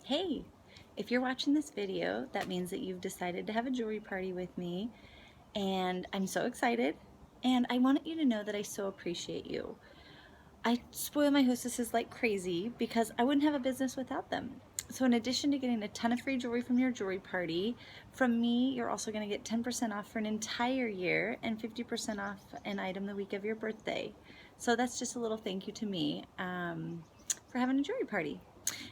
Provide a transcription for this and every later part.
Hey, if you're watching this video, that means that you've decided to have a jewelry party with me, and I'm so excited. And I wanted you to know that I so appreciate you. I spoil my hostesses like crazy because I wouldn't have a business without them. So in addition to getting a ton of free jewelry from your jewelry party, from me, you're also going to get 10% off for an entire year and 50% off an item the week of your birthday. So that's just a little thank you to me for having a jewelry party.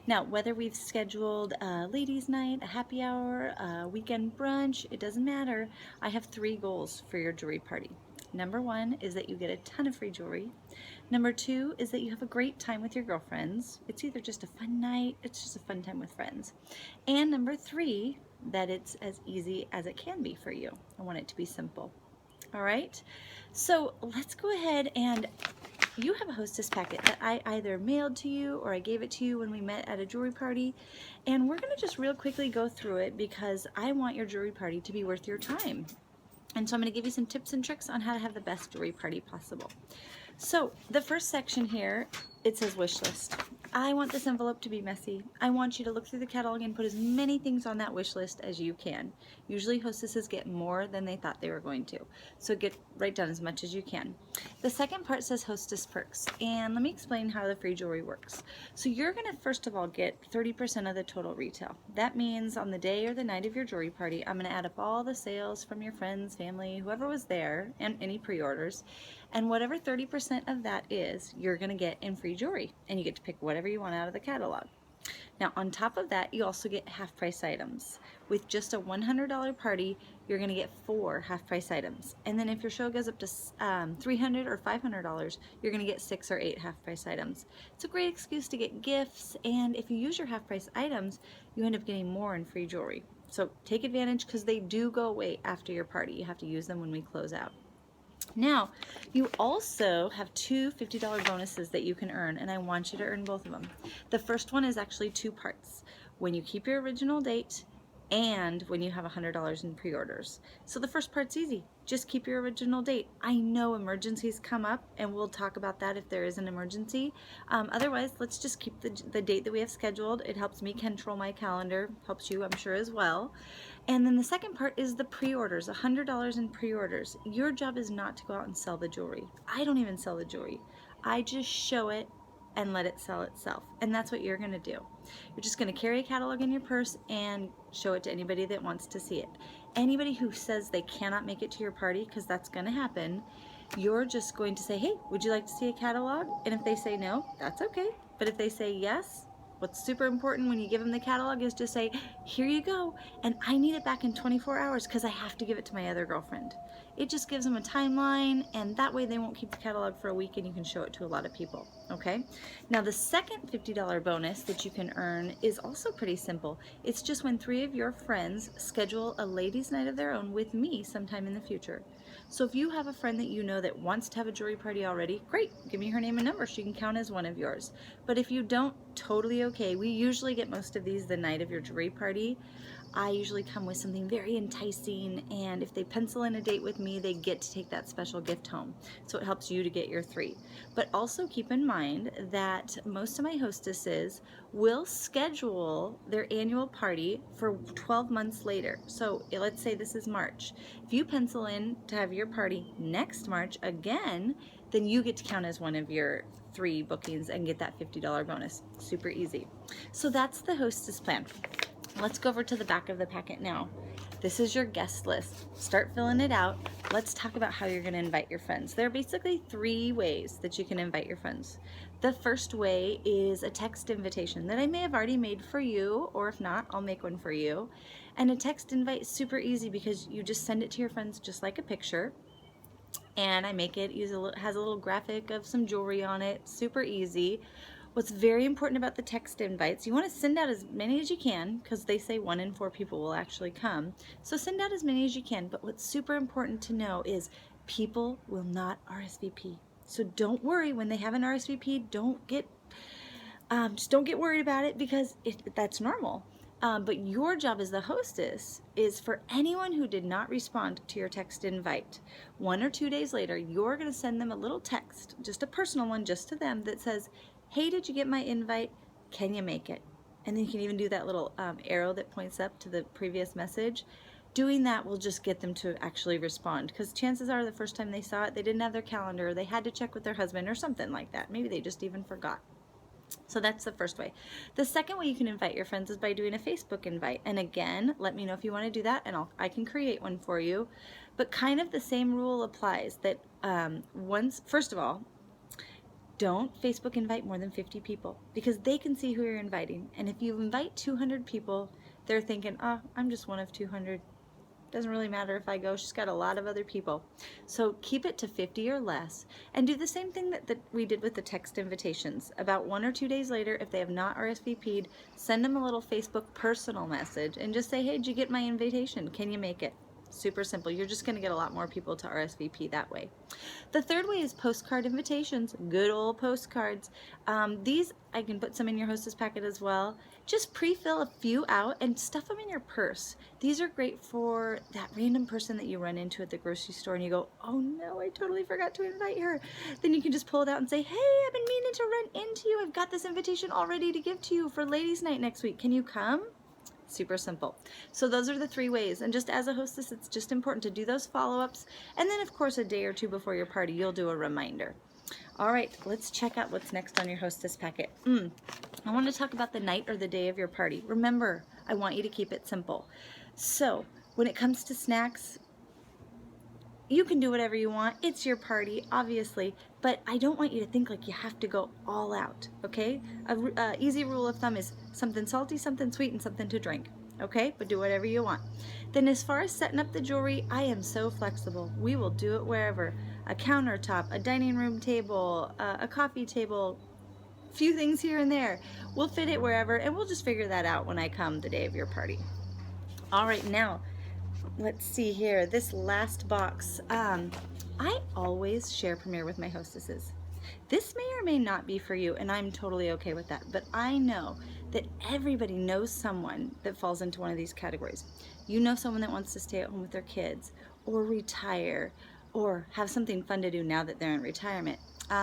Now, whether we've scheduled a ladies' night, a happy hour, a weekend brunch, it doesn't matter. I have 3 goals for your jewelry party. Number 1 is that you get a ton of free jewelry. Number 2 is that you have a great time with your girlfriends. It's either just a fun night, it's just a fun time with friends. And number 3, that it's as easy as it can be for you. I want it to be simple. All right, so let's go ahead, and you have a hostess packet that I either mailed to you or I gave it to you when we met at a jewelry party, and we're going to just real quickly go through it because I want your jewelry party to be worth your time. And so I'm going to give you some tips and tricks on how to have the best jewelry party possible. So the first section here, it says wish list. I want this envelope to be messy. I want you to look through the catalog and put as many things on that wish list as you can. Usually hostesses get more than they thought they were going to. So write down as much as you can. The second part says hostess perks. And let me explain how the free jewelry works. So you're going to first of all get 30% of the total retail. That means on the day or the night of your jewelry party, I'm going to add up all the sales from your friends, family, whoever was there, and any pre-orders. And whatever 30% of that is, you're going to get in free jewelry. And you get to pick whatever you want out of the catalog. Now, on top of that, you also get half-price items. With just a $100 party, you're going to get 4 half-price items. And then if your show goes up to $300 or $500, you're going to get 6 or 8 half-price items. It's a great excuse to get gifts, and if you use your half-price items, you end up getting more in free jewelry. So take advantage because they do go away after your party. You have to use them when we close out. Now, you also have 2 $50 bonuses that you can earn, and I want you to earn both of them. The first one is actually 2 parts. When you keep your original date and when you have $100 in pre-orders. So the first part's easy. Just keep your original date. I know emergencies come up, and we'll talk about that if there is an emergency. Otherwise, let's just keep the date that we have scheduled. It helps me control my calendar, helps you, I'm sure, as well. And then the second part is the pre-orders, $100 in pre-orders. Your job is not to go out and sell the jewelry. I don't even sell the jewelry. I just show it and let it sell itself. And that's what you're gonna do. You're just gonna carry a catalog in your purse and show it to anybody that wants to see it. Anybody who says they cannot make it to your party, because that's gonna happen, you're just going to say, hey, would you like to see a catalog? And if they say no, that's okay. But if they say yes, what's super important when you give them the catalog is to say, here you go, and I need it back in 24 hours because I have to give it to my other girlfriend. It just gives them a timeline, and that way they won't keep the catalog for a week and you can show it to a lot of people, okay? Now the second $50 bonus that you can earn is also pretty simple. It's just when 3 of your friends schedule a ladies' night of their own with me sometime in the future. So if you have a friend that you know that wants to have a jewelry party already, great, give me her name and number. She can count as one of yours. But if you don't, totally okay. We usually get most of these the night of your jewelry party. I usually come with something very enticing, and if they pencil in a date with me, they get to take that special gift home. So it helps you to get your 3. But also keep in mind that most of my hostesses will schedule their annual party for 12 months later. So let's say this is March. If you pencil in to have your party next March again, then you get to count as one of your 3 bookings and get that $50 bonus. Super easy. So that's the hostess plan. Let's go over to the back of the packet now. This is your guest list. Start filling it out. Let's talk about how you're going to invite your friends. There are basically 3 ways that you can invite your friends. The first way is a text invitation that I may have already made for you, or if not, I'll make one for you. And a text invite is super easy because you just send it to your friends just like a picture. And I make it, has a little graphic of some jewelry on it, super easy. What's very important about the text invites, you want to send out as many as you can because they say 1 in 4 people will actually come. So send out as many as you can, but what's super important to know is people will not RSVP. So don't worry when they have an RSVP, just don't get worried about it because that's normal. But your job as the hostess is for anyone who did not respond to your text invite, 1 or 2 days later, you're going to send them a little text, just a personal one, just to them that says, hey, did you get my invite? Can you make it? and then you can even do that little arrow that points up to the previous message. Doing that will just get them to actually respond, because chances are the first time they saw it, they didn't have their calendar, they had to check with their husband or something like that. Maybe they just even forgot. So that's the first way. The second way you can invite your friends is by doing a Facebook invite. And again, let me know if you want to do that, and I can create one for you. But kind of the same rule applies, that first of all, don't Facebook invite more than 50 people, because they can see who you're inviting. And if you invite 200 people, they're thinking, oh, I'm just one of 200. Doesn't really matter if I go, she's got a lot of other people. So keep it to 50 or less, and do the same thing that we did with the text invitations. About 1 or 2 days later, if they have not RSVP'd, send them a little Facebook personal message and just say, hey, did you get my invitation? Can you make it? Super simple. You're just going to get a lot more people to RSVP that way. The third way is postcard invitations. Good old postcards. These, I can put some in your Hostess packet as well. Just pre-fill a few out and stuff them in your purse. These are great for that random person that you run into at the grocery store and you go, oh no, I totally forgot to invite her. Then you can just pull it out and say, hey, I've been meaning to run into you. I've got this invitation all ready to give to you for ladies' night next week. Can you come? Super simple. So those are the 3 ways, and just as a hostess, it's just important to do those follow-ups, and then of course a day or 2 before your party you'll do a reminder. All right, let's check out what's next on your Hostess packet. I want to talk about the night or the day of your party. Remember, I want you to keep it simple. So when it comes to snacks, you can do whatever you want. It's your party, obviously, but I don't want you to think like you have to go all out, okay? A easy rule of thumb is something salty, something sweet, and something to drink, okay? But do whatever you want. Then as far as setting up the jewelry, I am so flexible. We will do it wherever. A countertop, a dining room table, a coffee table, few things here and there. We'll fit it wherever, and we'll just figure that out when I come the day of your party. All right, now, let's see here, this last box. I always share Premiere with my hostesses. This may or may not be for you, and I'm totally okay with that, but I know that everybody knows someone that falls into one of these categories. You know someone that wants to stay at home with their kids, or retire, or have something fun to do now that they're in retirement.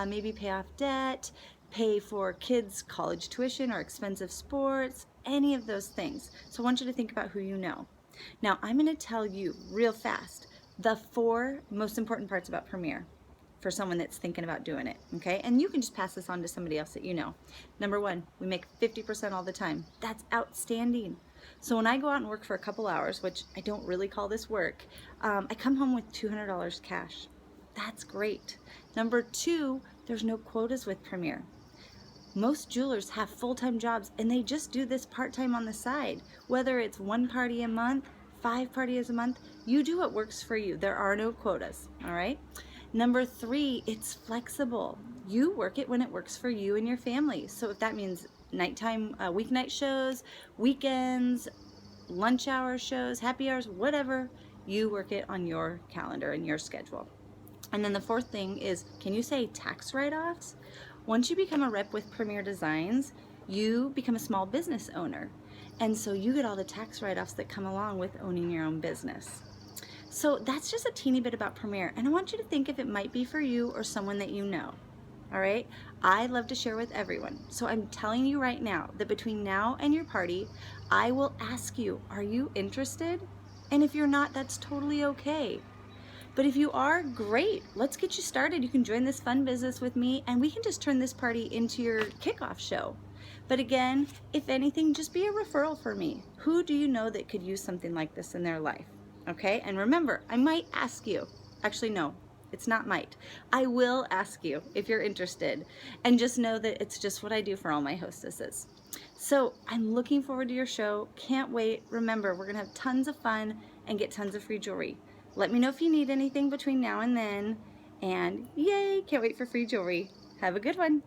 Maybe pay off debt, pay for kids' college tuition or expensive sports, any of those things. So I want you to think about who you know. Now, I'm going to tell you real fast the 4 most important parts about Premiere for someone that's thinking about doing it, okay? And you can just pass this on to somebody else that you know. Number 1, we make 50% all the time. That's outstanding. So when I go out and work for a couple hours, which I don't really call this work, I come home with $200 cash. That's great. Number 2, there's no quotas with Premiere. Most jewelers have full-time jobs and they just do this part-time on the side. Whether it's 1 party a month, 5 parties a month, you do what works for you. There are no quotas, all right? Number 3, it's flexible. You work it when it works for you and your family. So if that means nighttime, weeknight shows, weekends, lunch hour shows, happy hours, whatever, you work it on your calendar and your schedule. And then the 4th thing is, can you say tax write-offs? Once you become a rep with Premiere Designs, you become a small business owner. And so you get all the tax write-offs that come along with owning your own business. So that's just a teeny bit about Premiere. And I want you to think if it might be for you or someone that you know. All right? I love to share with everyone. So I'm telling you right now that between now and your party, I will ask you, are you interested? And if you're not, that's totally okay. But if you are, great. Let's get you started. You can join this fun business with me and we can just turn this party into your kickoff show. But again, if anything, just be a referral for me. Who do you know that could use something like this in their life? Okay, and remember, I might ask you. Actually, no, it's not might. I will ask you if you're interested. And just know that it's just what I do for all my hostesses. So I'm looking forward to your show. Can't wait. Remember, we're gonna have tons of fun and get tons of free jewelry. Let me know if you need anything between now and then. And yay, can't wait for free jewelry. Have a good one.